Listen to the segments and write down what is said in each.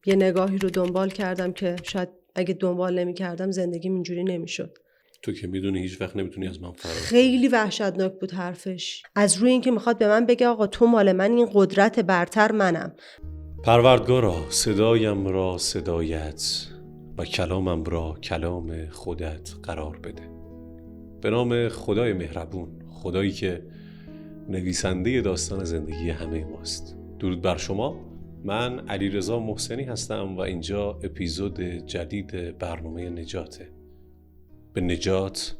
یه نگاهی رو دنبال کردم که شاید اگه دنبال نمی کردم زندگیم اینجوری نمیشد. تو که میدونی هیچ وقت نمیتونی از من فرار کنی. خیلی وحشتناک بود حرفش، از روی اینکه میخواد به من بگه آقا تو مال من، این قدرت برتر منم. پروردگارا صدایم را صدایت و کلامم را کلام خودت قرار بده. به نام خدای مهربون، خدایی که نویسنده داستان زندگی همه ماست. درود بر شما. من علیرضا محسنی هستم و اینجا اپیزود جدید برنامه نجاته. به نجات،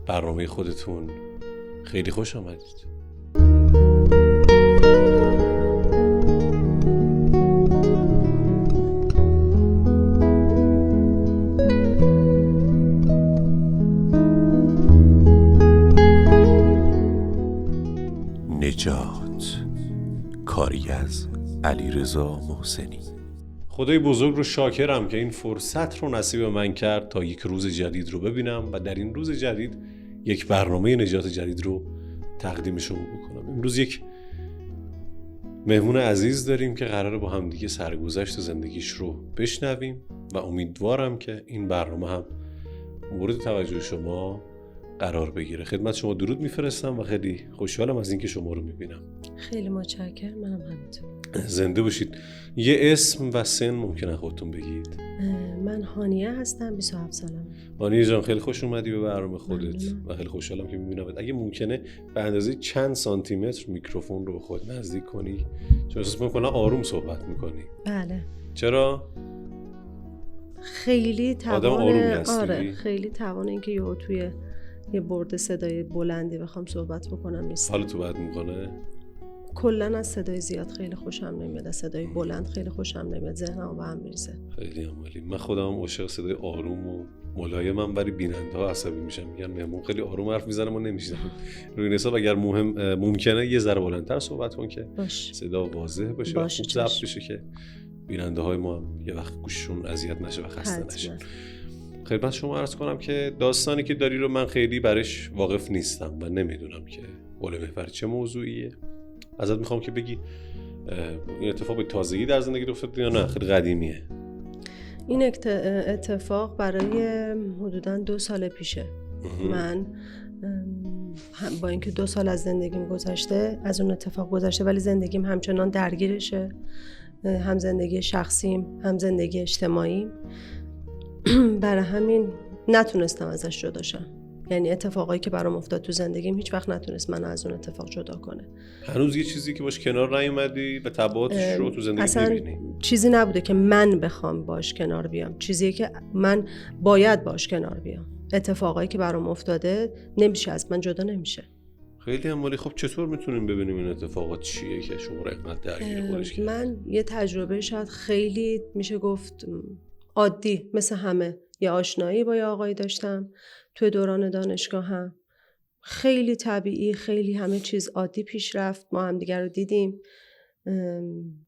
برنامه خودتون خیلی خوش آمدید. نجات، کاری از علیرضا محسنی. خدای بزرگ رو شاکرم که این فرصت رو نصیب من کرد تا یک روز جدید رو ببینم و در این روز جدید یک برنامه نجات جدید رو تقدیم شما بکنم. امروز یک مهمون عزیز داریم که قراره با هم دیگه سرگذشت زندگیش رو بشنویم و امیدوارم که این برنامه هم مورد توجه شما قرار بگیره. خدمت شما درود میفرستم و خیلی خوشحالم از اینکه شما رو میبینم. خیلی متشکرم. منم همینطور. زنده باشید. یه اسم و سن ممکنه خودتون بگید؟ من هانیه هستم، 27 سالمه. هانیه جان خیلی خوش اومدی به برنامه خودت و خیلی خوشحالم که میبینم. اگه ممکنه به اندازه چند سانتی متر میکروفون رو به خود نزدیک کنی، چون احساس میکنم آروم صحبت میکنی. بله. چرا؟ خیلی آدم آرومی هستی. آره خیلی توان اینکه یهو توی یه برد صدای بلندی بخوام صحبت بکنم نیست. حالا تو بد میکنه؟ کلا از صدای زیاد خیلی خوشم نمیاد، از صدای بلند خیلی خوشم نمیاد، ذهنم به هم میریزه. خیلی عالی. من خودم عاشق صدای آروم و ملایمم، ولی بیننده ها عصبی میشن، میگن مهمون خیلی آروم حرف میزنه ما نمیشنویم. روی این حساب اگر ممکنه یه ذره بلندتر صحبت کن که صدا واضح باشه و خوب ضبط بشه که بیننده های ما هم یه وقت گوششون اذیت نشه و خسته نشه. خدمت شما عرض کنم که داستانی که داری رو من خیلی برش واقف نیستم و نمیدونم که حول محور چه موضوعیه. ازت میخوام که بگی این اتفاق به تازگی در زندگی افتاد یا نه خیلی قدیمیه؟ این اتفاق برای حدوداً 2 سال پیشه. من با اینکه 2 سال از زندگیم گذشته، از اون اتفاق گذشته، ولی زندگیم همچنان درگیرشه، هم زندگی شخصیم هم زندگی اجتماعیم. برای همین نتونستم ازش جدا شم. یعنی اتفاقایی که برام افتاد تو زندگیم هیچ وقت نتونست منو از اون اتفاق جدا کنه. هنوز یه چیزی که باش کنار نیومدی و تبعاتش رو تو زندگی اصلا می‌بینی؟ چیزی نبوده که من بخوام باش کنار بیام، چیزیه که من باید باش کنار بیام. اتفاقایی که برام افتاده نمیشه، از من جدا نمیشه. خیلی عالی. خب چطور میتونیم ببینیم این اتفاقات چیه که شما رو اینقدر درگیر خودش کرد؟ من یه تجربه شاید خیلی میشه گفت عادی، مثل همه، یه آشنایی با یه آقایی داشتم توی دوران دانشگاهم. خیلی طبیعی، خیلی همه چیز عادی پیش رفت. ما هم دیگر رو دیدیم،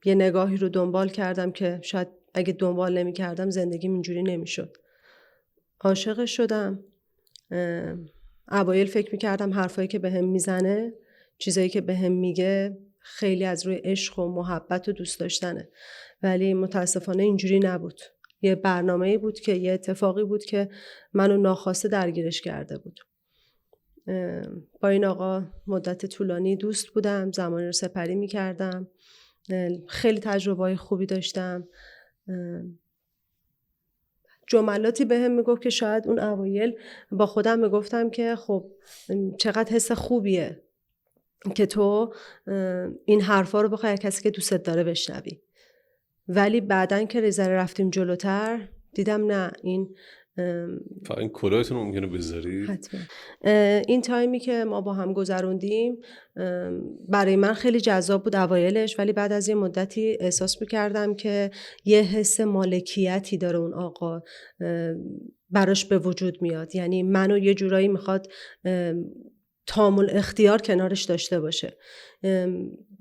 یه نگاهی رو دنبال کردم که شاید اگه دنبال نمی کردم زندگیم اینجوری نمیشد. عاشقش شدم. اوایل فکر میکردم حرفایی که بهم میزنه، چیزایی که بهم میگه خیلی از روی عشق و محبت و دوست داشتنه، ولی متاسفانه اینجوری نبود. یه برنامه‌ای بود که یه اتفاقی بود که منو ناخواسته درگیرش کرده بود. با این آقا مدت طولانی دوست بودم، زمانی رو سپری میکردم، خیلی تجربه‌های خوبی داشتم. جملاتی بهم میگفت که شاید اون اوایل با خودم میگفتم که خب چقدر حس خوبیه که تو این حرفا رو بخوای کسی که دوستت داره بشنوی. ولی بعدن که ریزره رفتیم جلوتر دیدم نه، این این کلاهتون رو ممکنه بذاری؟ حتما. این تایمی که ما با هم گذروندیم برای من خیلی جذاب بود اوایلش، ولی بعد از یه مدتی احساس میکردم که یه حس مالکیتی داره اون آقا براش به وجود میاد. یعنی منو یه جورایی میخواد تامل اختیار کنارش داشته باشه.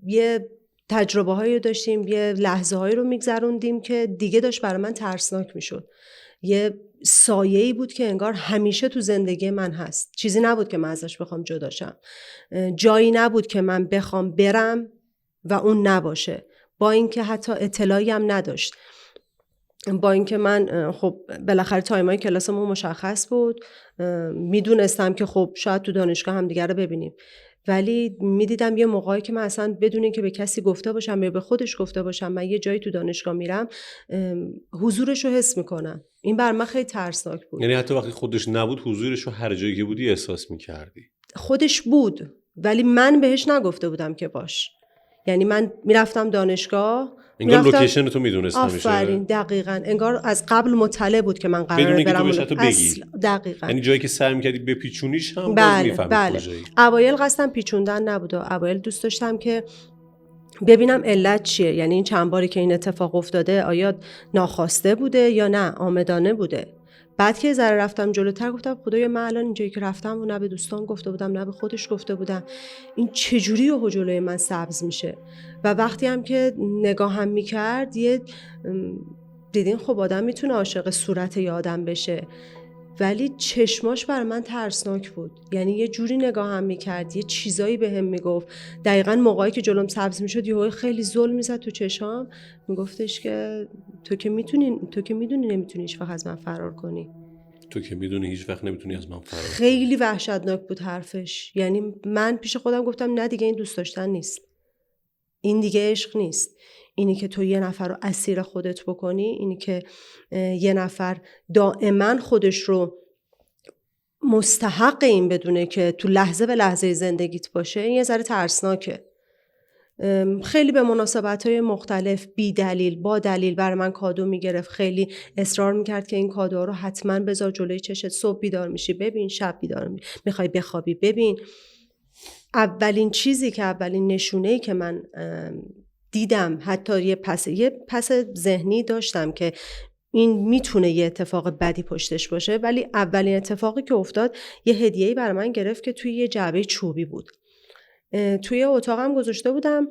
یه تجربه هایی داشتیم، یه لحظه هایی رو میگذروندیم که دیگه داشت برای من ترسناک میشد. یه سایه‌ای بود که انگار همیشه تو زندگی من هست، چیزی نبود که من ازش بخوام جدا شم، جایی نبود که من بخوام برم و اون نباشه، با اینکه حتی اطلاعی هم نداشت. با اینکه من خب بالاخره تایمای کلاسمون مشخص بود، میدونستم که خب شاید تو دانشگاه هم دیگه رو ببینیم، ولی میدیدم یه موقعی که من اصلا بدون اینکه به کسی گفته باشم یا به خودش گفته باشم من یه جایی تو دانشگاه میرم حضورش رو حس میکنم. این بر من خیلی ترسناک بود. یعنی حتی وقتی خودش نبود حضورش رو هر جایی که بودی احساس میکردی؟ خودش بود ولی من بهش نگفته بودم که باش. یعنی من میرفتم دانشگاه، انگار لوکیشن تو میدونست همیشه. آفرین، دقیقاً انگار از قبل مطلع بود که من قراره برم دقیقاً. یعنی جایی که سعی می‌کردی بپیچونیش هم باز می‌فهمید کجایی. اوایل قصدم پیچوندن نبود، اوایل دوست داشتم که ببینم علت چیه، یعنی این چند باری که این اتفاق افتاده آیا ناخواسته بوده یا نه عامدانه بوده. بعد که ذره رفتم جلوتر گفتم خدایا من الان اینجایی که رفتم و نه به دوستان گفته بودم نه به خودش گفته بودم، این چجوری و جلوی من سبز میشه. و وقتی هم که نگاهم میکرد یه دیدین خب آدم میتونه عاشق صورت یه آدم بشه ولی چشماش بر من ترسناک بود. یعنی یه جوری نگاهم میکرد، یه چیزایی بهم میگفت. دقیقاً موقعی که جلوم سبز میشد یهو خیلی ظلم میزد تو چشام، میگفتش که تو که میدونی نمیتونی هیچ وقت از من فرار کنی. تو که میدونی هیچ وقت نمیتونی از من فرار کنی. خیلی وحشتناک بود حرفش. یعنی من پیش خودم گفتم نه دیگه این دوست داشتن نیست، این دیگه عشق نیست. اینی که تو یه نفر رو اسیر خودت بکنی، اینی که یه نفر دائما خودش رو مستحق این بدونه که تو لحظه به لحظه زندگیت باشه، این یه ذره ترسناکه. خیلی به مناسبت‌های مختلف بی دلیل با دلیل برای من کادو میگرفت، خیلی اصرار میکرد که این کادو رو حتما بذار جلوی چشت، صبح بیدار میشی ببین، شب بیدار میخوای بخوابی ببین. اولین نشونه‌ای که من دیدم، حتی یه پس ذهنی داشتم که این میتونه یه اتفاق بدی پشتش باشه، ولی اولین اتفاقی که افتاد یه هدیه‌ای برای من گرفت که توی یه جعبه چوبی بود. توی اتاقم گذاشته بودم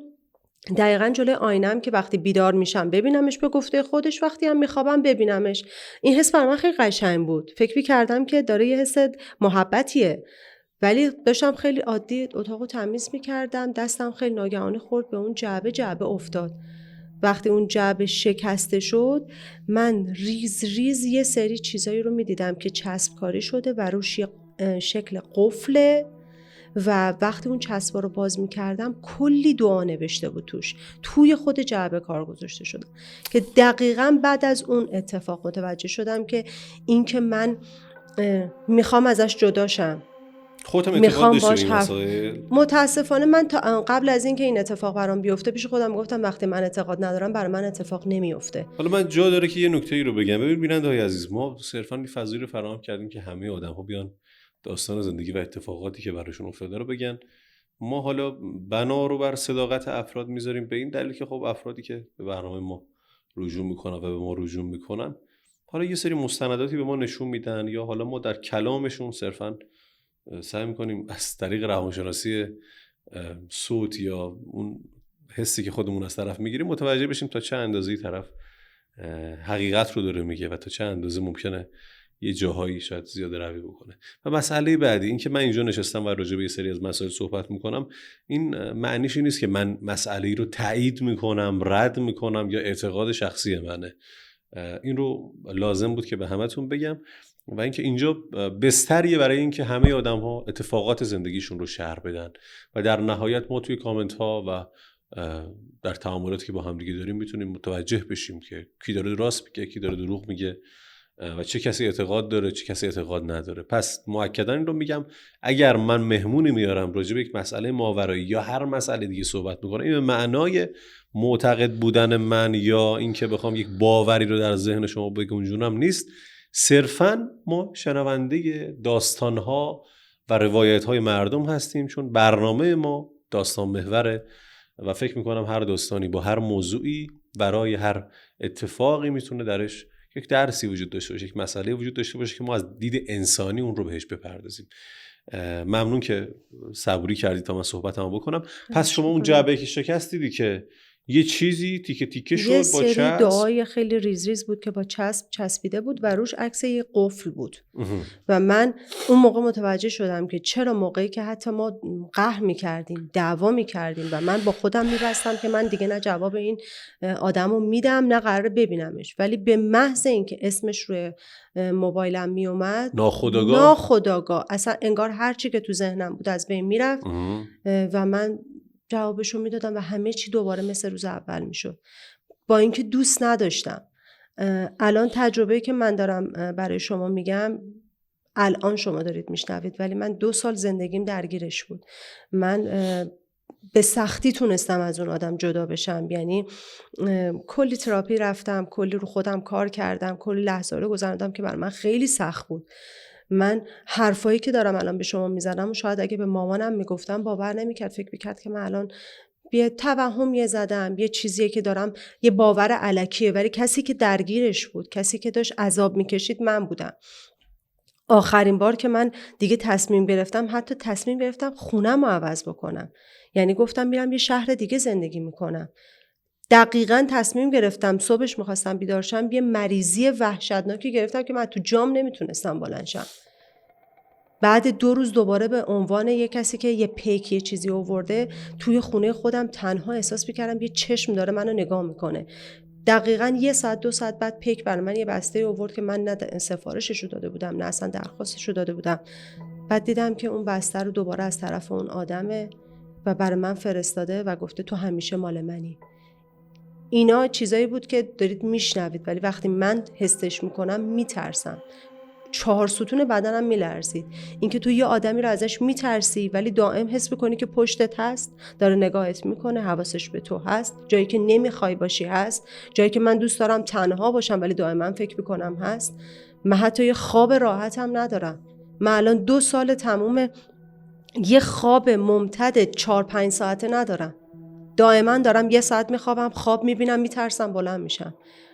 دقیقاً جلوی آینم که وقتی بیدار میشم ببینمش به گفته خودش، وقتی هم میخوابم ببینمش. این حس برای من خیلی قشنگ بود. فکر می‌کردم که داره یه حس محبتیه، ولی داشتم خیلی عادی اتاقو تمیز میکردم، دستم خیلی ناگهانی خورد به اون جعبه افتاد. وقتی اون جعبه شکسته شد من ریز ریز یه سری چیزایی رو میدیدم که چسب کاری شده و روش شکل قفله و وقتی اون چسبا رو باز میکردم کلی دعا نوشته بود توش، توی خود جعبه کار گذاشته شدم. که دقیقاً بعد از اون اتفاق متوجه شدم که این که من میخوام ازش جداشم، خودم اعتقاد داشتی این مسائل؟ متاسفانه من تا قبل از اینکه این اتفاق برام بیفته پیش خودم گفتم وقتی من اعتقاد ندارم برای من اتفاق نمیفته. حالا من جا داره که یه نکته‌ای رو بگم. ببین بیننده‌های عزیز، ما صرفاً این فضایی رو فراهم کردیم که همه آدم‌ها بیان داستان زندگی و اتفاقاتی که براشون افتاده رو بگن. ما حالا بنا رو بر صداقت افراد میذاریم به این دلیل که خب افرادی که به برنامه ما رجوع میکنن و به ما رجوع میکنن حالا یه سری مستنداتی به ما نشون میدن، یا حالا ما در کلامشون صرفاً سعی میکنیم از طریق روانشناسی صوت یا اون حسی که خودمون از طرف میگیریم متوجه بشیم تا چه اندازه‌ای طرف حقیقت رو داره میگه و تا چه اندازه ممکنه یه جاهایی شاید زیاده روی بکنه. و مسئله بعدی این که من اینجا نشستم و راجع به یه سری از مسائل صحبت میکنم، این معنیش این نیست که من مسئله رو تایید میکنم، رد میکنم یا اعتقاد شخصی منه. این رو لازم بود که به همتون بگم. و اینکه اینجا بستریه برای اینکه همه آدم‌ها اتفاقات زندگیشون رو شرح بدن و در نهایت ما توی کامنت ها و در تعاملاتی که با هم دیگه داریم میتونیم متوجه بشیم که کی داره راست میگه، کی داره دروغ میگه و چه کسی اعتقاد داره، چه کسی اعتقاد نداره. پس مؤکداً این رو میگم، اگر من مهمونی میارم راجع به یک مسئله ماورایی یا هر مسئله دیگه صحبت میکنم، این به معنای معتقد بودن من یا اینکه بخوام یک باوری رو در ذهن شما بگنجونم نیست. صرفاً ما شنونده داستان‌ها و روایت‌های مردم هستیم، چون برنامه ما داستان محوره و فکر میکنم هر داستانی با هر موضوعی برای هر اتفاقی میتونه درش یک درسی وجود داشته باشه، یک مسئله وجود داشته باشه که ما از دید انسانی اون رو بهش بپردازیم. ممنون که صبوری کردید تا من صحبتمو بکنم. پس شما اون جعبه‌ای که شکست دیدی که یه چیزی تیکه تیکه شد یه با سری چسب. دعای خیلی ریز ریز بود که با چسب چسبیده بود و روش عکس یه قفل بود. و من اون موقع متوجه شدم که چرا موقعی که حتی ما قهر می‌کردیم، دعوا می‌کردیم و من با خودم می‌بستم که من دیگه نه جواب این آدمو میدم نه قراره ببینمش، ولی به محض اینکه اسمش روی موبایلم میومد ناخودآگاه اصلا انگار هر چی که تو ذهنم بود از بین میرفت و من جوابشو میدادم و همه چی دوباره مثل روز اول میشد، با اینکه دوست نداشتم. الان تجربه‌ای که من دارم برای شما میگم الان شما دارید میشنوید، ولی من 2 سال زندگیم درگیرش بود. من به سختی تونستم از اون آدم جدا بشم، یعنی کلی تراپی رفتم، کلی رو خودم کار کردم، کلی لحظه رو گذروندم که برای من خیلی سخت بود. من حرفایی که دارم الان به شما میزنم و شاید اگه به مامانم میگفتم باور نمیکرد، فکر میکرد که من الان یه توهم زدم، یه چیزیه که دارم، یه باور الکیه، ولی کسی که درگیرش بود، کسی که داشت عذاب میکشید من بودم. آخرین بار که من دیگه تصمیم گرفتم، حتی تصمیم گرفتم خونم رو عوض بکنم، یعنی گفتم میرم یه شهر دیگه زندگی میکنم. دقیقاً تصمیم گرفتم، صبحش میخواستم بیدار شم، یه مریضی وحشتناکی گرفتم که من تو جام نمیتونستم بلند شم. بعد 2 روز دوباره به عنوان یه کسی که یه پیک یه چیزی آورده توی خونه خودم تنها احساس میکردم یه چشم داره منو نگاه میکنه. دقیقاً 1 ساعت 2 ساعت بعد پیک برای من یه بسته آورد که من نه سفارشش رو داده بودم نه اصلا درخواستش رو داده بودم. بعد دیدم که اون بسته رو دوباره از طرف اون آدمه و برای من فرستاده و گفته تو همیشه مال منی. اینا چیزایی بود که دارید میشنوید، ولی وقتی من حسش میکنم میترسم. 4 ستون بدنم میلرزید. اینکه تو یه آدمی رو ازش میترسی ولی دائم حس میکنی که پشتت هست، داره نگاهت میکنه، حواسش به تو هست، جایی که نمیخوای باشی هست، جایی که من دوست دارم تنها باشم ولی دائما فکر میکنم هست. من حتی یه خواب راحتم ندارم. من الان 2 سال تموم یه خواب ممتد 4-5 ساعته ندارم. دائما دارم 1 ساعت میخوابم، خواب میبینم، میترسم، بلند میشم.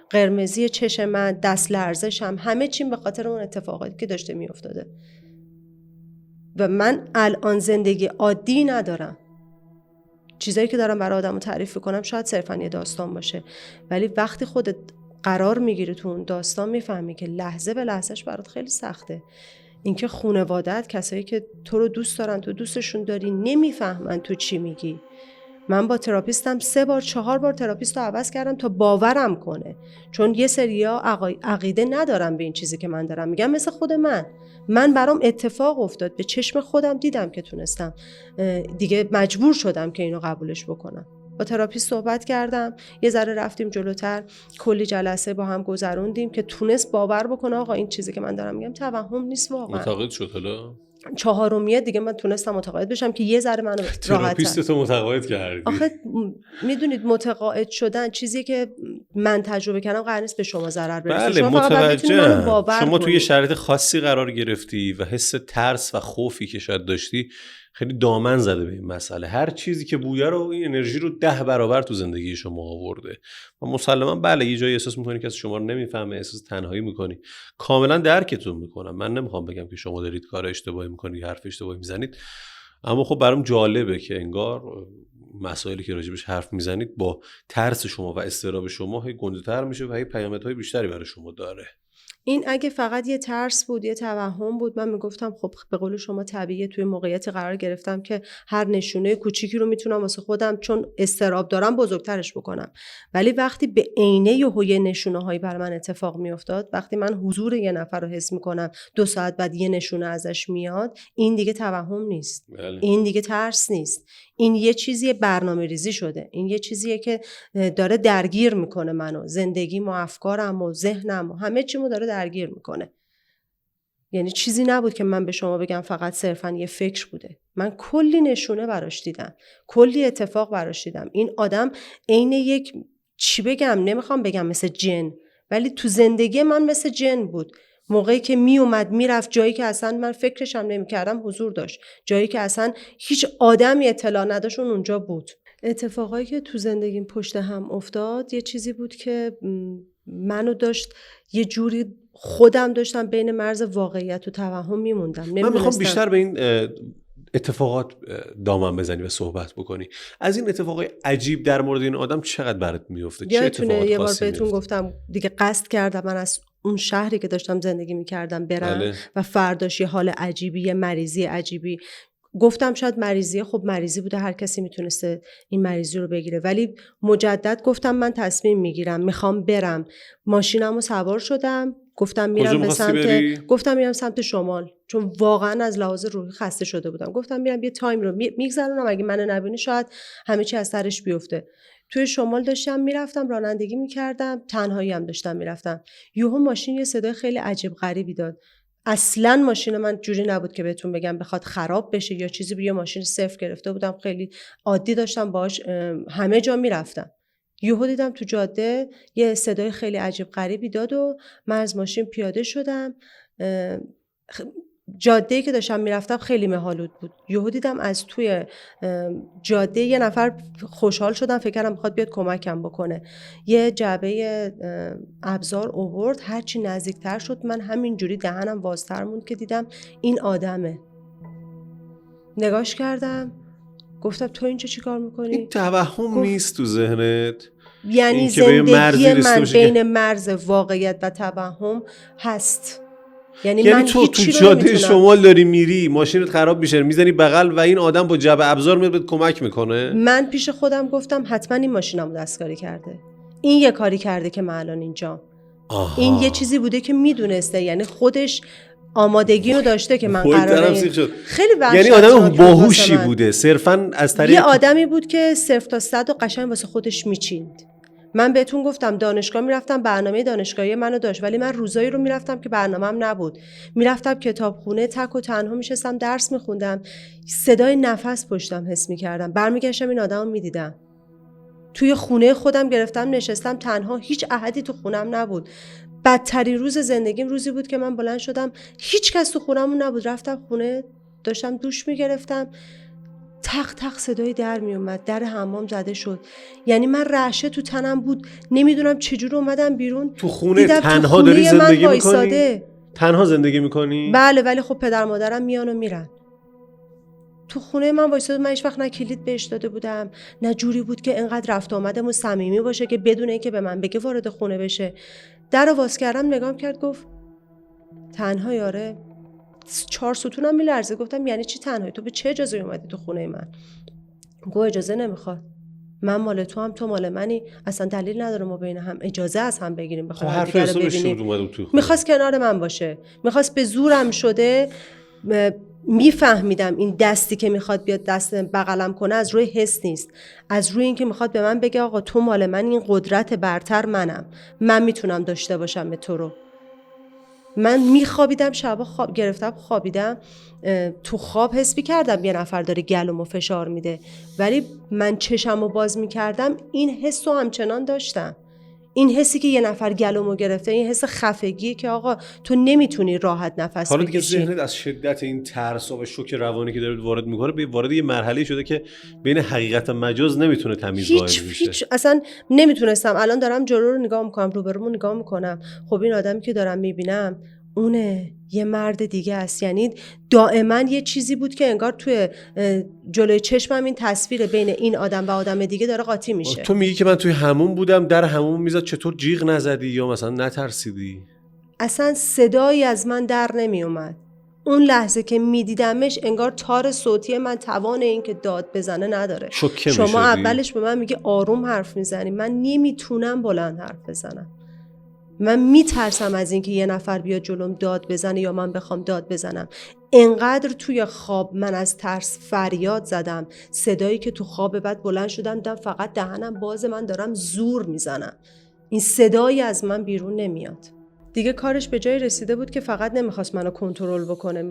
قرمزی چشم من، دست لرزشم، همه چیم به خاطر اون اتفاقاتی که داشته میافتاده. و من الان زندگی عادی ندارم. چیزایی که دارم برای آدمو تعریف کنم شاید صرفا یه داستان باشه، ولی وقتی خودت قرار میگیری تو اون داستان میفهمی که لحظه به لحظهش برات خیلی سخته. اینکه خانواده‌ات، کسایی که تو رو دوست دارن، تو دوستشون داری، نمیفهمن تو چی میگی. من با تراپیستم 3-4 بار تراپیست رو عوض کردم تا باورم کنه، چون یه سریا عقیده ندارم به این چیزی که من دارم میگم. مثل خود من برام اتفاق افتاد، به چشم خودم دیدم که تونستم، دیگه مجبور شدم که اینو قبولش بکنم. با تراپیست صحبت کردم، یه ذره رفتیم جلوتر، کلی جلسه با هم گذروندیم که تونست باور بکنه آقا این چیزی که من دارم میگم توهم نیست واقعا. معتقد شد حالا 4میه دیگه من تونستم متقاعد بشم که یه ذره منو راحت‌تر. تراپیستتو متقاعد کردی؟ آخه میدونید متقاعد شدن چیزی که من تجربه کردم قرار نیست به شما ضرر برسه. بله متوجهم. شما توی شرایط خاصی قرار گرفتی و حس ترس و خوفی که شاید داشتی خیلی دامن زده به این مسئله. هر چیزی که بویه رو، این انرژی رو 10 برابر تو زندگی شما آورده و مسلما بله یه جایی احساس میکنی که شما رو نمیفهمه، احساس تنهایی میکنی. کاملا درکتون میکنم. من نمیخوام بگم که شما دارید کار اشتباهی میکنید، حرف اشتباهی میزنید، اما خب برام جالبه که انگار مسائلی که راجبش حرف میزنید با ترس شما و اضطراب شما هی گنده‌تر میشه و هی پیامدهای بیشتری برای شما داره. این اگه فقط یه ترس بود، یه توهم بود، من میگفتم خب به قول شما طبیعیه، توی موقعیت قرار گرفتم که هر نشونه کوچیکی رو میتونم واسه خودم چون اضطراب دارم بزرگترش بکنم. ولی وقتی به عینه یه نشونه‌هایی بر من اتفاق میافتاد، وقتی من حضور یه نفر رو حس میکنم 2 ساعت بعد یه نشونه ازش میاد، این دیگه توهم نیست. بله. این دیگه ترس نیست. این یه چیزیه برنامه‌ریزی شده. این یه چیزیه که داره درگیر میکنه منو، زندگیمو، افکارم و ذهنم و همه چیمو داره درگیر میکنه. یعنی چیزی نبود که من به شما بگم فقط صرفاً یه فکر بوده. من کلی نشونه براش دیدم، کلی اتفاق براش دیدم. این آدم عین یک چی بگم، نمیخوام بگم مثل جن، ولی تو زندگی من مثل جن بود. موقعی که می اومد میرفت جایی که اصلا من فکرشم نمی‌کردم حضور داشت، جایی که اصلا هیچ آدمی اطلاع نداشت اونجا بود. اتفاقایی که تو زندگیم پشت هم افتاد یه چیزی بود که منو داشت یه جوری، خودم داشتم بین مرز واقعیت و توهم میموندم. من میخوام بیشتر به این اتفاقات دامن بزنی و صحبت بکنی. از این اتفاقای عجیب در مورد این آدم چقدر برات میفته؟ چه اتفاقات یه بار خاصی بهتون میفته؟ گفتم دیگه قصد کردم من از اون شهری که داشتم زندگی میکردم برم بله. و فرداش یه حال عجیبی، یه مریضی عجیبی. گفتم شاید مریضیه، خب مریضی بوده، هر کسی میتونسته این مریضی رو بگیره، ولی مجدد گفتم من تصمیم میگیرم، میخوام برم. ماشینمو سوار شدم، گفتم میرم به سمت گفتم میرم سمت شمال، چون واقعا از لحاظ روحی خسته شده بودم. گفتم میرم یه تایم رو میگذرونم، اگه من نبینی شاید همه چی از سرش بیفته. توی شمال داشتم میرفتم، رانندگی میکردم، تنهایی هم داشتم میرفتم. یهو ماشین یه صدای خیلی عجیب غریبی داد. اصلا ماشین من جوری نبود که بهتون بگم بخواد خراب بشه یا چیزی. یه ماشین صفر گرفته بودم، خیلی عادی داشتم باهاش همه جا میرفتم. یهو دیدم تو جاده یه صدای خیلی عجیب غریبی داد و من از ماشین پیاده شدم. جاده‌ای که داشتم میرفتم خیلی مه‌آلود بود. یهو دیدم از توی جاده یه نفر، خوشحال شدم، فکر کردم میخواد بیاد کمکم بکنه. یه جعبه ابزار آورد، هرچی نزدیکتر شد من همینجوری دهنم بازتر موند که دیدم این آدمه. نگاش کردم، گفتم تو اینجا چی کار میکنی؟ این توهم نیست تو ذهنت؟ یعنی زندگی من بین مرز واقعیت و توهم هست. یعنی من تو جاده شمال داری میری، ماشینت خراب میشه، میزنی بغل و این آدم با جعبه ابزار میاد بهت کمک میکنه. من پیش خودم گفتم حتما این ماشینمو دستکاری کرده، این یه کاری کرده که من الان اینجام. این یه چیزی بوده که میدونسته، یعنی خودش آمادگی رو داشته که من قراره خیلی یعنی آدم باهوشی بوده، صرفاً از طریق یه آدمی بود که صفر تا 100 و قشنگ واسه خودش میچیند. من بهتون گفتم دانشگاه میرفتم، برنامه دانشگاهی منو داشت، ولی من روزایی رو میرفتم که برنامه‌ام نبود. میرفتم کتابخونه، تک و تنها میشستم درس میخوندم، صدای نفس پشتم حس میکردم، برمیگشتم این آدمو میدیدم. توی خونه خودم گرفتم نشستم تنها، هیچ احدی تو خونم نبود. بدترین روز زندگیم روزی بود که من بلند شدم، هیچ کس تو خونمون نبود، رفتم خونه، داشتم دوش میگرفتم، تق تق صدای در می اومد، در حمام زده شد. یعنی من رعشه تو تنم بود، نمیدونم چجور اومدم بیرون. تو خونه تنها داری زندگی میکنی؟ تنها زندگی میکنی؟ بله، ولی خب پدر مادرم میان و میرن. تو خونه من وایساده، من هیچ وقت نه کلید بهش داده بودم، نه جوری بود که انقدر رفت آمدمون صمیمی باشه که بدون اینکه به من بگه وارد خونه بشه. در رو باز کردم، نگام کرد، گفت تنها؟ یاره 4 ستونم میلرزه. گفتم یعنی چی تنهایی؟ تو به چه اجازه اومدی تو خونه من؟ گفت اجازه نمیخواد، من مال تو هم تو مال منی، اصلا دلیل نداره ما بین هم اجازه از هم بگیریم بخوام همدیگه رو ببینیم. میخواست کنار من باشه، میخواست، به زورم شده. میفهمیدم این دستی که میخواد بیاد دست بغلم کنه از روی حس نیست، از روی این که میخواد به من بگه آقا تو مال من، این قدرت برتر منم، من میتونم داشته باشم به تو رو. من میخوابیدم، شبا گرفتم خوابیدم، تو خواب حس کردم یه نفر داره گلومو فشار میده، ولی من چشمو باز میکردم این حس رو همچنان داشتم. این حسی که یه نفر گلومو گرفته، این حس خفگیه که آقا تو نمیتونی راحت نفس بکشی. حالا دیگه ذهنت از شدت این ترس و شوک روانی که داره وارد میکنه، وارد یه مرحله شده که بین حقیقت و مجاز نمیتونه تمیز قائل بشه. هیچ اصلا نمیتونستم. الان دارم جلو رو نگاه میکنم، روبرومو نگاه میکنم، خب این آدمی که دارم میبینم اونه، یه مرد دیگه است. یعنی دائما یه چیزی بود که انگار توی جلوی چشمم این تصویر بین این آدم و آدم دیگه داره قاطی میشه. تو میگی که من توی حموم بودم، در حموم میزد، چطور جیغ نزدی یا مثلا نترسیدی؟ اصلا صدایی از من در نمی اومد. اون لحظه که میدیدمش انگار تار صوتی من توان این که داد بزنه نداره. شما اولش به من میگه آروم حرف میزنی، من نمیتونم بلند حرف بزنم. من میترسم از این که یه نفر بیاد جلوم داد بزنه یا من بخوام داد بزنم. انقدر توی خواب من از ترس فریاد زدم، صدایی که تو خواب بعد بلند شدم دیدم فقط دهنم باز، من دارم زور میزنم، این صدایی از من بیرون نمیاد. دیگه کارش به جای رسیده بود که فقط نمیخواست منو کنترل بکنه،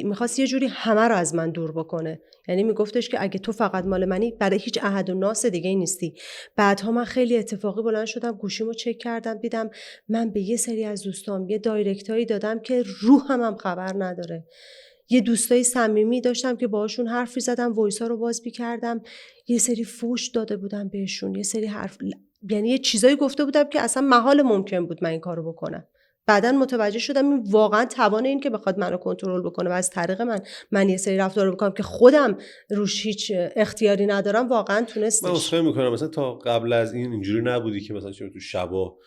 میخواست یه جوری همه رو از من دور بکنه. یعنی میگفتش که اگه تو فقط مال منی، برای هیچ احد و ناس دیگه ای نیستی. بعدها من خیلی اتفاقی بلند شدم، گوشیمو چک کردم، دیدم من به یه سری از دوستام یه دایرکتایی دادم که روحم هم خبر نداره. یه دوستای صمیمی داشتم که باهاشون حرفی زدم، وایسا رو باز می‌کردم، یه سری فوش داده بودم بهشون، یه سری حرف، یعنی یه چیزایی گفته بودم که اصلا محال ممکن بود من این کارو بکنم. بعداً متوجه شدم این واقعا توان این که بخواد منو کنترل بکنه و از طریق من یه سری رفتار بکنم که خودم روش هیچ اختیاری ندارم، واقعا تونستش. من اصخایی میکنم مثلا تا قبل از این اینجوری نبودی که مثلا چه تو شبا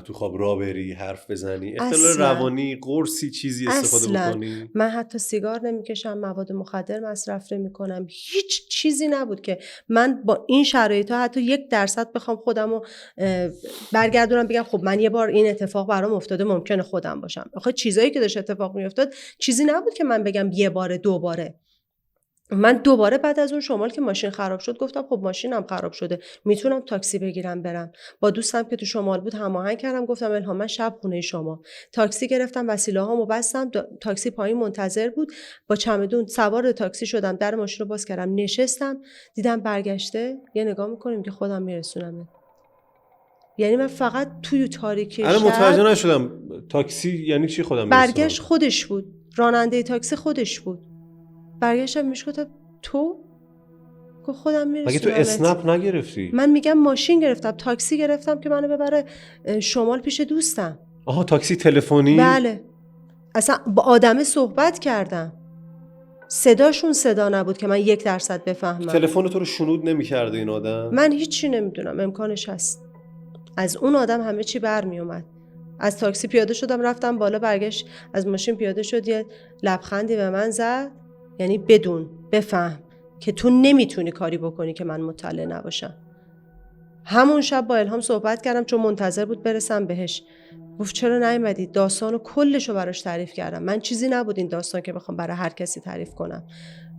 تو خواب راه بری، حرف بزنی، اختلال روانی، قرصی چیزی استفاده بکنی؟ من حتی سیگار نمیکشم، مواد مخدر مصرف نمیکنم، هیچ چیزی نبود که من با این شرایط ها حتی 1% بخوام خودمو برگردونم بگم خب من یه بار این اتفاق برام افتاده ممکنه خودم باشم. آخه چیزایی که داشت اتفاق میافتاد چیزی نبود که من بگم یه باره دو باره. من دوباره بعد از اون شمال که ماشین خراب شد گفتم خب ماشینم خراب شده، میتونم تاکسی بگیرم برم. با دوستم که تو شمال بود هماهنگ کردم، گفتم الهام من شب خونه شما. تاکسی گرفتم، وسیله هامو بستم، تاکسی پایین منتظر بود، با چمدون سوار تاکسی شدم، در ماشین رو باز کردم، نشستم، دیدم برگشته، یه نگاه میکنیم که خودم میرسونم. یعنی من فقط توی تاریکی الان متوجه نشدم تاکسی یعنی چی خودم میرسونم؟ برگشت خودش بود، راننده تاکسی خودش بود. برگشتم میش گفتم تو که خودم میرسونم. مگه تو اسنپ نگرفتی؟ من میگم ماشین گرفتم، تاکسی گرفتم که منو ببره شمال پیش دوستم. آها تاکسی تلفنی؟ بله. اصلا با آدم صحبت کردم، صداشون صدا نبود که من 1% بفهمم. تلفن تو رو شنود نمیکرده این آدم؟ من هیچی نمیدونم، امکانش هست. از اون آدم همه چی برمی اومد. از تاکسی پیاده شدم رفتم بالا، برگشت از ماشین پیاده شد، یه لبخندی به من زد، یعنی بدون بفهم که تو نمیتونی کاری بکنی که من مطلع نباشم. همون شب با الهام صحبت کردم چون منتظر بود برسم بهش. گفت چرا نیومدی؟ داستانو کلشو براش تعریف کردم. من چیزی نبود این داستان که بخوام برای هر کسی تعریف کنم.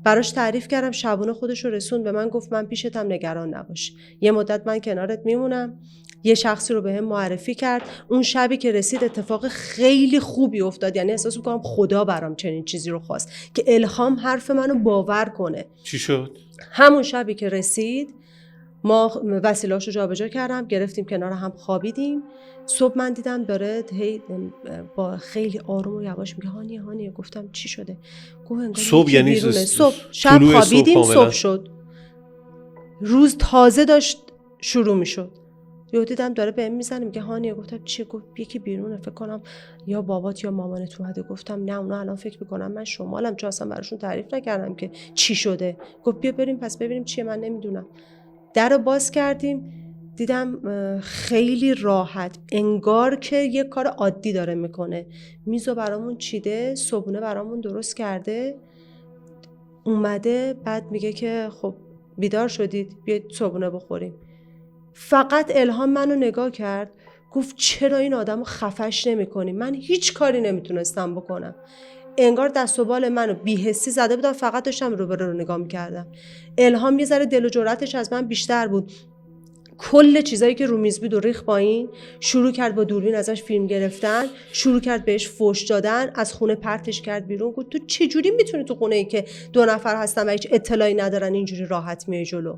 براش تعریف کردم، شبونه خودشو رسوند به من، گفت من پیشتم، نگران نباش، یه مدت من کنارت میمونم. یه شخصی رو بهم معرفی کرد. اون شبی که رسید اتفاق خیلی خوبی افتاد، یعنی احساس می‌کنم خدا برام چنین چیزی رو خواست که الهام حرف منو باور کنه. چی شد؟ همون شبی که رسید ما وسیله‌اشو جابجا کردم، گرفتیم کنار هم خوابیدیم. صبح من دیدم داره با خیلی آروم و یواش میگه هانیه. گفتم چی شده؟ گفت انگار صبح یعنی صبح، شب خوابیدیم، صبح شد، روز تازه داشت شروع میشد. یهو دیدم داره بهم میزنه میگه هانیه. گفتم چی؟ گفت یکی بیرونه، فکر کنم یا بابات یا مامانت اومده. گفتم نه، اونا الان فکر میکنم من شمالم، چون اصلا براشون تعریف نکردم که چی شده. گفت بیا بریم پس ببینیم چیه، من نمیدونم. درو باز کردیم، دیدم خیلی راحت، انگار که یه کار عادی داره میکنه. میزو برامون چیده، صبحونه برامون درست کرده، اومده. بعد میگه که خب بیدار شدید، بیاید صبحونه بخوریم. فقط الهام منو نگاه کرد، گفت چرا این آدمو خفش نمی‌کنی؟ من هیچ کاری نمیتونستم بکنم. انگار دست و بال منو بی‌حسی زده بودم، فقط داشتم روبرو رو نگاه می‌کردم. الهام یه ذره دل و جرأتش از من بیشتر بود. کل چیزایی که رو میز بود و ریخ پایین، شروع کرد با دوربین ازش فیلم گرفتن، شروع کرد بهش فحش دادن، از خونه پرتش کرد بیرون. گفت تو چجوری میتونی تو خونه‌ای که 2 نفر هستن و هیچ اطلاعی ندارن اینجوری راحت میای جلو؟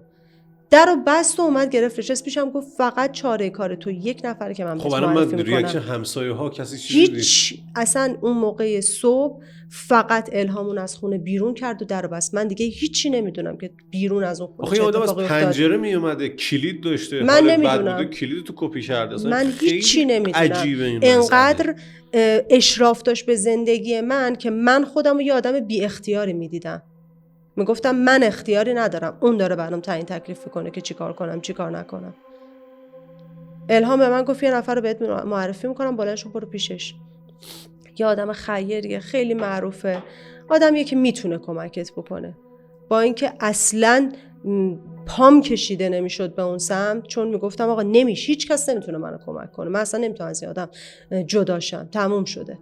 درو بست و اومد گرفت نشست پیشم، گفت فقط چاره کار تو 1 نفره که من بهت معرفی میکنم. خب الان ریاکشن همسایه‌ها کسی چی دید؟ هیچ. اصلا اون موقع صبح فقط الهامون از خونه بیرون کرد و درو بست. من دیگه هیچی نمیدونم که بیرون از اون خونه چه اتفاقی افتاد. آخه پنجره می اومده، کلید داشته، من نمیدونم، کلید تو کپی کرده. اصلا من هیچی نمیدونم. انقدر اشراف داشت به زندگی من که من خودم رو یه آدم بی اختیاری میدیدم. میگفتم من اختیاری ندارم، اون داره برام تعیین تکلیف کنه که چیکار کنم چیکار نکنم. الهام به من گفت یه نفر رو بهت معرفی میکنم، بالاشون برو پیشش. یه آدم خیریه، خیلی معروفه، آدمیه که میتونه کمکت بکنه. با اینکه اصلاً پام کشیده نمیشد به اون سمت، چون میگفتم آقا نمیشه، هیچ کس نمیتونه منو کمک کنه، من اصلا نمیتونم از این آدم جداشم، تموم شده.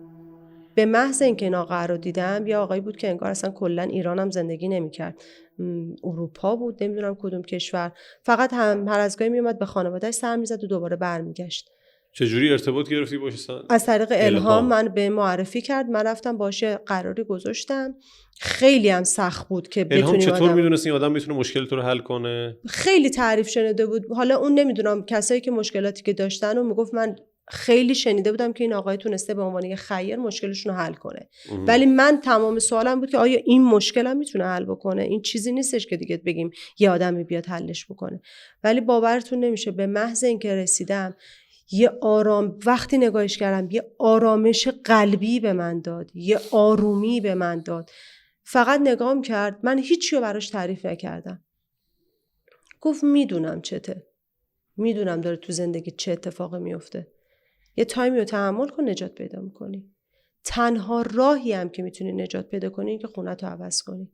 به محض اینکه این آقا رو دیدم، یه آقایی بود که انگار اصلا کلا ایرانم زندگی نمی‌کرد، اروپا بود، نمیدونم کدوم کشور، فقط هر از گاهی میومد به خانواده‌اش سر میزد و دوباره برمیگشت. چجوری ارتباط گرفتی باشه؟ از طریق الهام من به معرفی کرد، من رفتم باشه قراری گذاشتم. خیلی هم سخت بود که بتونیم. الهام چطور میدونست این آدم میتونه مشکل تو رو حل کنه؟ خیلی تعریف شنیده بود، حالا اون نمیدونم، کسایی که مشکلاتی که داشتن و میگفت من خیلی شنیده بودم که این آقای تونسته به عنوان یه خیر مشکلشون رو حل کنه. ولی من تمام سوالم بود که آیا این مشکلم میتونه حل بکنه؟ این چیزی نیستش که دیگه بگیم یه آدمی بیاد حلش بکنه. ولی باورتون نمیشه، به محض اینکه رسیدم وقتی نگاهش کردم یه آرامش قلبی به من داد، یه آرومی به من داد. فقط نگاهم کرد، من هیچی رو براش تعریف نکردم. گفت میدونم چته، میدونم داره تو زندگی چه اتفاقی میفته. یه تایمی رو تحمل کن، نجات پیدا میکنی. تنها راهی هم که میتونی نجات پیدا کنی این که خونت رو عوض کنی.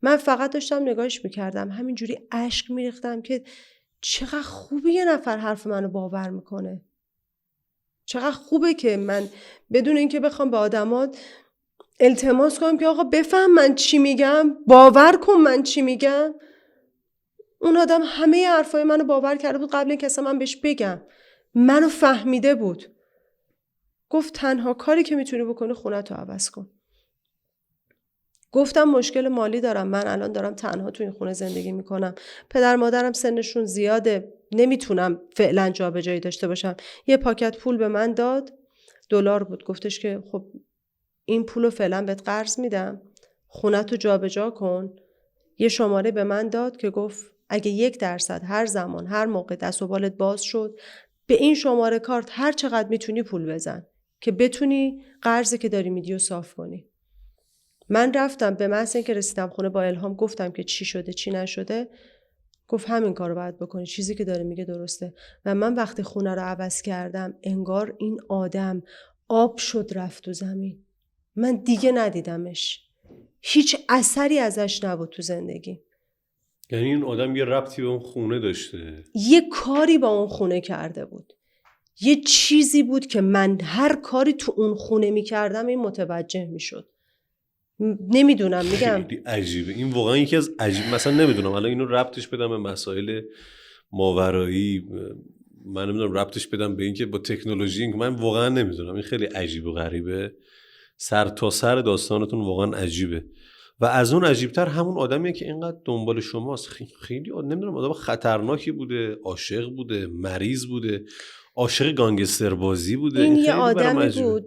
من فقط داشتم نگاهش میکردم، همینجوری اشک میریختم که چقدر خوبه یه نفر حرف منو باور میکنه. چقدر خوبه که من بدون اینکه بخوام به آدمات التماس کنم که آقا بفهم من چی میگم، باور کن من چی میگم. اون آدم همه حرفای منو باور کرده بود قبل اینکه اصلا من بهش بگم. منو فهمیده بود. گفت تنها کاری که میتونی بکنی خونت رو عوض کن. گفتم مشکل مالی دارم، من الان دارم تنها تو این خونه زندگی میکنم. پدر مادرم سنشون زیاده، نمیتونم فعلا جابجایی داشته باشم. یه پاکت پول به من داد، دلار بود. گفتش که خب این پولو فعلا بهت قرض میدم، خونت رو جابجا کن. یه شماره به من داد که گفت اگه 1% هر زمان هر موقع دست و بالت باز شد به این شماره کارت هر چقدر میتونی پول بزن که بتونی قرضی که داری میدی و صاف کنی. من رفتم به محض اینکه رسیدم خونه با الهام گفتم که چی شده چی نشده. گفت همین کارو باید بکنی، چیزی که داره میگه درسته. و من وقتی خونه رو عوض کردم انگار این آدم آب شد رفت تو زمین. من دیگه ندیدمش، هیچ اثری ازش نبود تو زندگی. یعنی این آدم یه ربطی به اون خونه داشته، یه کاری با اون خونه کرده بود، یه چیزی بود که من هر کاری تو اون خونه میکردم این متوجه میشد. نمیدونم، میگم خیلی عجیبه این واقعا. یکی از عجیب، مثلا نمیدونم الان اینو ربطش بدم به مسائل ماورایی، من نمیدونم ربطش بدم به اینکه با تکنولوژی، من واقعا نمیدونم. این خیلی عجیب و غریبه. سر تا سر داستانتون واقعا عجیبه. و از اون عجیبتر همون آدمیه که اینقدر دنبال شماست. خیلی نمیدونم آدم خطرناکی بوده، عاشق بوده، مریض بوده، عاشق گانگستر بازی بوده. این یه آدمی بود.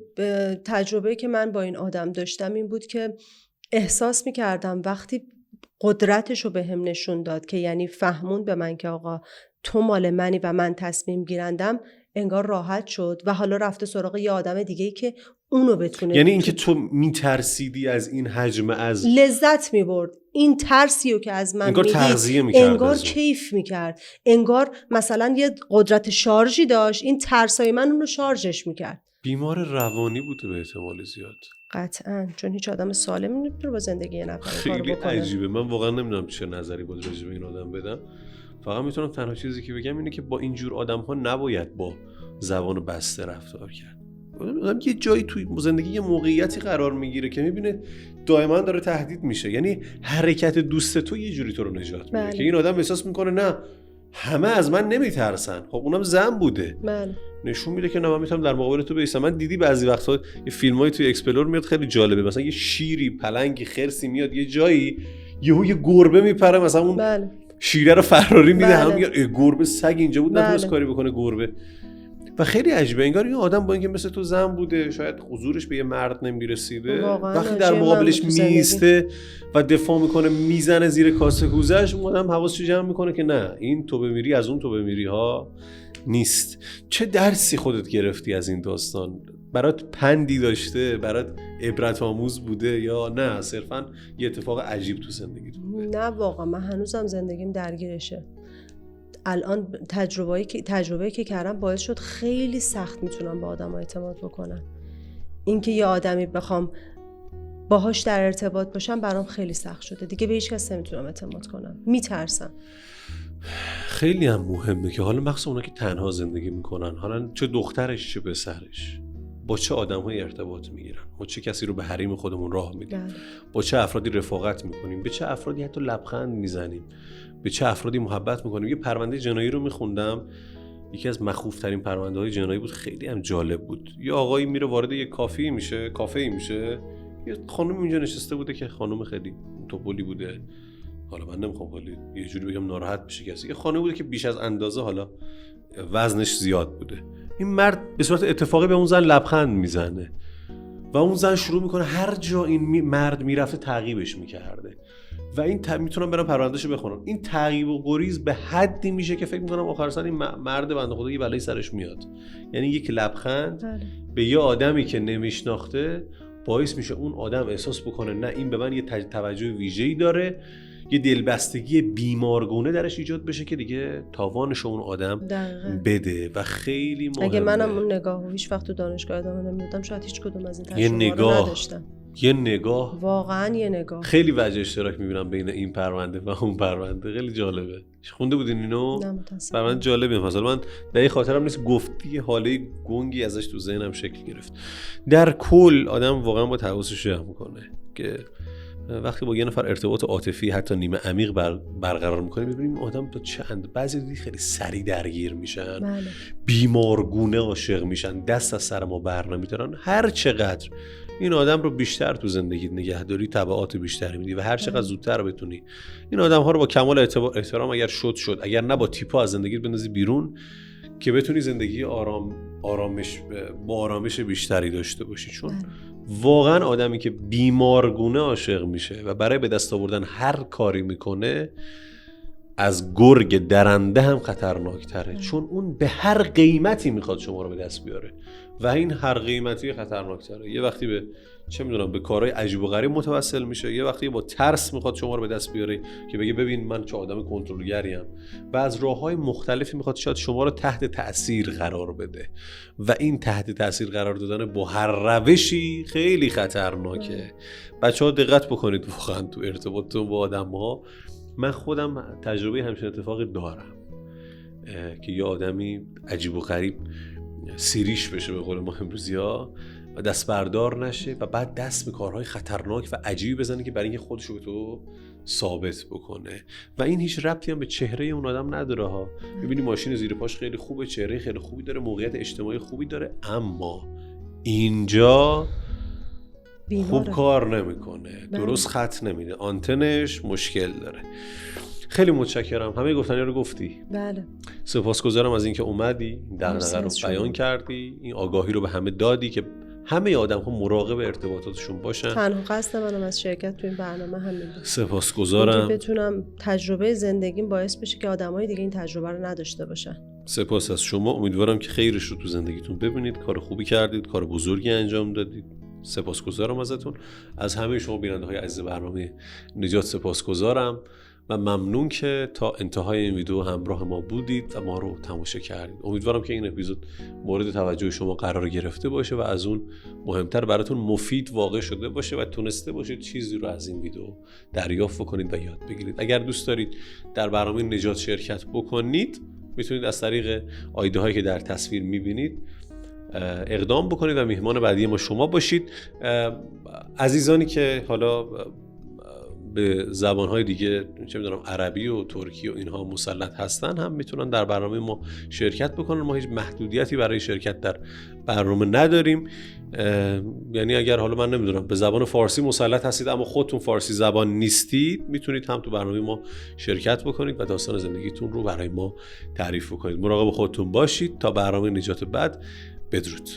تجربه‌ای که من با این آدم داشتم این بود که احساس می‌کردم وقتی قدرتش رو به هم نشون داد که یعنی فهموند به من که آقا تو مال منی و من تصمیم گیرندم، انگار راحت شد و حالا رفته سراغ یه آدم دیگه‌ای که اونو بتونه. یعنی اینکه تو میترسیدی از این حجم، از لذت میبرد. این ترسیو که از من انگار تغذیه میکرد، انگار کیف میکرد، انگار مثلا یه قدرت شارژی داشت، این ترسای من اونو شارژش میکرد. بیمار روانی بوده به احتمال زیاد. قطعاً، چون هیچ آدم سالم نمیتونه با زندگی یه نفر کار بکنه. خیلی عجیبه. من واقعا نمیدونم چه نظری باید راجع به این آدم بدم. فقط میتونم تنها چیزی که بگم اینه که با اینجور آدم‌ها نباید با زبان بسته رفتار کرد. آدم یه جایی توی زندگی یه موقعیتی قرار میگیره که میبینه دائما داره تهدید میشه. یعنی حرکت دوست تو یه جوری تو رو نجات میده که این آدم احساس میکنه نه همه از من نمیترسن. خب اونم زن بوده. نشون میده که نه من میتونم در مقابل تو بایستم. من دیدی بعضی وقتا یه فیلمایی توی اکسپلور میاد خیلی جالبه، مثلا یه شیری، پلنگی، خرسی میاد یه جایی، یه گربه میپره، مثلا اون شیره رو فراری میده، هم میگه گربه سگ اینجا بود نتونست کاری بکنه گربه. و خیلی عجیبه انگار این آدم با اینکه مثل تو زن بوده، شاید حضورش به یه مرد نمیرسیده، وقتی در مقابلش میسته و دفاع میکنه میزنه زیر کاسه کوزش، اون آدم حواسش جمع میکنه که نه این تو بمیری از اون تو بمیری ها نیست. چه درسی خودت گرفتی از این داستان؟ برات پندی داشته؟ برات عبرت آموز بوده یا نه صرفا یه اتفاق عجیب تو زندگیت بوده؟ نه واقعا من هنوزم زندگیم درگیرشه. الان تجربه‌ای که کردم باعث شد خیلی سخت میتونم با آدم‌ها اعتماد بکنم. اینکه یه آدمی بخوام باهاش در ارتباط باشم برام خیلی سخت شده. دیگه به هیچ کس نمیتونم اعتماد کنم. میترسم. خیلی هم مهمه که حالا مخصوصا اونا که تنها زندگی میکنن، حالا چه دخترش چه پسرش، با چه آدم‌هایی ارتباط میگیرن، با چه کسی رو به حریم خودمون راه میدیم، با چه افرادی رفاقت میکنیم، به چه افرادی حتی لبخند میزنیم، به چه افرادی محبت میکنیم. یه پرونده جنایی رو میخوندم، یکی از مخوف‌ترین پرونده‌های جنایی بود، خیلی هم جالب بود. یه آقایی میره وارد یه کافه‌ای میشه، یه خانم اینجا نشسته بوده که خانم خیلی توپلی بوده، حالا من نمیخوام خیلی یه جوری بگم ناراحت بشه کسی، یه خانم بوده که بیش از اندازه حالا وزنش زیاد بوده. این مرد به صورت اتفاقی به اون زن لبخند میزنه و و اون زن شروع میکنه هر جا این مرد میرفته تعقیبش میکرده و این میتونم برم پروندهشو بخونم. این تعقیب و گریز به حدی میشه که فکر میکنم آخر سر این مرد بنده خدا یه بلایی سرش میاد. یعنی یک لبخند به یه آدمی که نمیشناخته باعث میشه اون آدم احساس بکنه نه این به من یه توجه ویژه‌ای داره، یه دلبستگی بیمارگونه درش ایجاد بشه که دیگه تاوانش اون آدم بده و خیلی مهمه. اگه منم اون نگاهو هیچ وقت تو دانشگاه ادامه نمیدادم شاید هیچ کدوم از این تجربه رو نداشتم. یه نگاه، واقعا یه نگاه. خیلی وجه اشتراک میبینم بین این پرونده و اون پرونده. خیلی جالبه. خونده بودین اینو؟ نه متاسفم. پرونده جالبه. مثلا من دقیق خاطرم نیست، گفتی حاله گنگی ازش تو ذهنم شکل گرفت. در کل آدم واقعا با حواسش جمع کنه که وقتی با یه نفر ارتباط عاطفی حتی نیمه عمیق برقرار میکنه ببینیم آدم تا چند بعضی دیگه خیلی سریع درگیر میشن. بله. بیمارگونه عاشق میشن، دست از سر ما بر نمیدارن. هر چقدر این آدم رو بیشتر تو زندگیت نگهداری تبعات بیشتری میدی و هر چقدر زودتر بتونی این آدم ها رو با کمال احترام اگر شد اگر نه با تیپا از زندگیت بندازی بیرون که بتونی زندگی آرامش بیشتری داشته باشی. چون واقعا آدمی که بیمارگونه عاشق میشه و برای به دست آوردن هر کاری میکنه از گرگ درنده هم خطرناکتره، چون اون به هر قیمتی میخواد شما رو به دست بیاره و این هر قیمتی خطرناکتره. یه وقتی به چه میدونم به کارهای عجیب و غریب متوسل میشه، یه وقتی با ترس میخواد شما رو به دست بیاره که بگه ببین من چه آدم کنترلگریم و از راههای مختلفی میخواد شاید شما رو تحت تأثیر قرار بده و این تحت تأثیر قرار دادن با هر روشی خیلی خطرناکه. بچه‌ها دقت بکنید واقعا تو ارتباطتون با آدم‌ها. من خودم تجربه همچین اتفاقی دارم که یه آدمی عجیب و غریب سیریش بشه به قول ما امروزی‌ها و دست بردار نشه و بعد دست به کارهای خطرناک و عجیبی بزنه که برای اینکه خودش رو تو ثابت بکنه و این هیچ ربطی هم به چهره اون آدم نداره ها. می‌بینی ماشین زیر پاش خیلی خوبه، چهره خیلی خوبی داره، موقعیت اجتماعی خوبی داره، اما اینجا خوب کار نمیکنه، درست خط نمیده، آنتنش مشکل داره. خیلی متشکرم. همه گفتنی رو گفتی. بله. سپاسگزارم از اینکه اومدی، دغدغه رو بیان کردی، این آگاهی رو به همه دادی که همه آدم‌ها مراقب ارتباطاتشون باشن. تنها قصد منم از شرکت تو این برنامه همین بود. سپاسگزارم. که بتونم تجربه زندگیم باعث بشه که آدمای دیگه این تجربه رو نداشته باشن. سپاس از شما. امیدوارم که خیرش رو تو زندگیتون ببینید. کار خوبی کردید، کار بزرگی انجام دادید. سپاسگزارم ازتون. از همه شما بیننده‌های عزیز برنامه نجات سپاسگزارم و ممنون که تا انتهای این ویدیو همراه ما بودید و ما رو تماشا کردید. امیدوارم که این اپیزود مورد توجه شما قرار گرفته باشه و از اون مهمتر براتون مفید واقع شده باشه و تونسته باشید چیزی رو از این ویدیو دریافت بکنید و یاد بگیرید. اگر دوست دارید در برنامه نجات شرکت بکنید میتونید از طریق آیدی هایی که در تصویر میبینید اقدام بکنید و میهمان بعدی ما شما باشید. عزیزانی که حالا به زبان‌های دیگه چه می‌دونم عربی و ترکی و اینها مسلط هستن هم میتونن در برنامه ما شرکت بکنن. ما هیچ محدودیتی برای شرکت در برنامه نداریم. یعنی اگر حالا من نمیدونم به زبان فارسی مسلط هستید اما خودتون فارسی زبان نیستید میتونید هم تو برنامه ما شرکت بکنید و داستان زندگیتون رو برای ما تعریف بکنید. مراقب خودتون باشید تا برنامه نجات بعد. بدرود.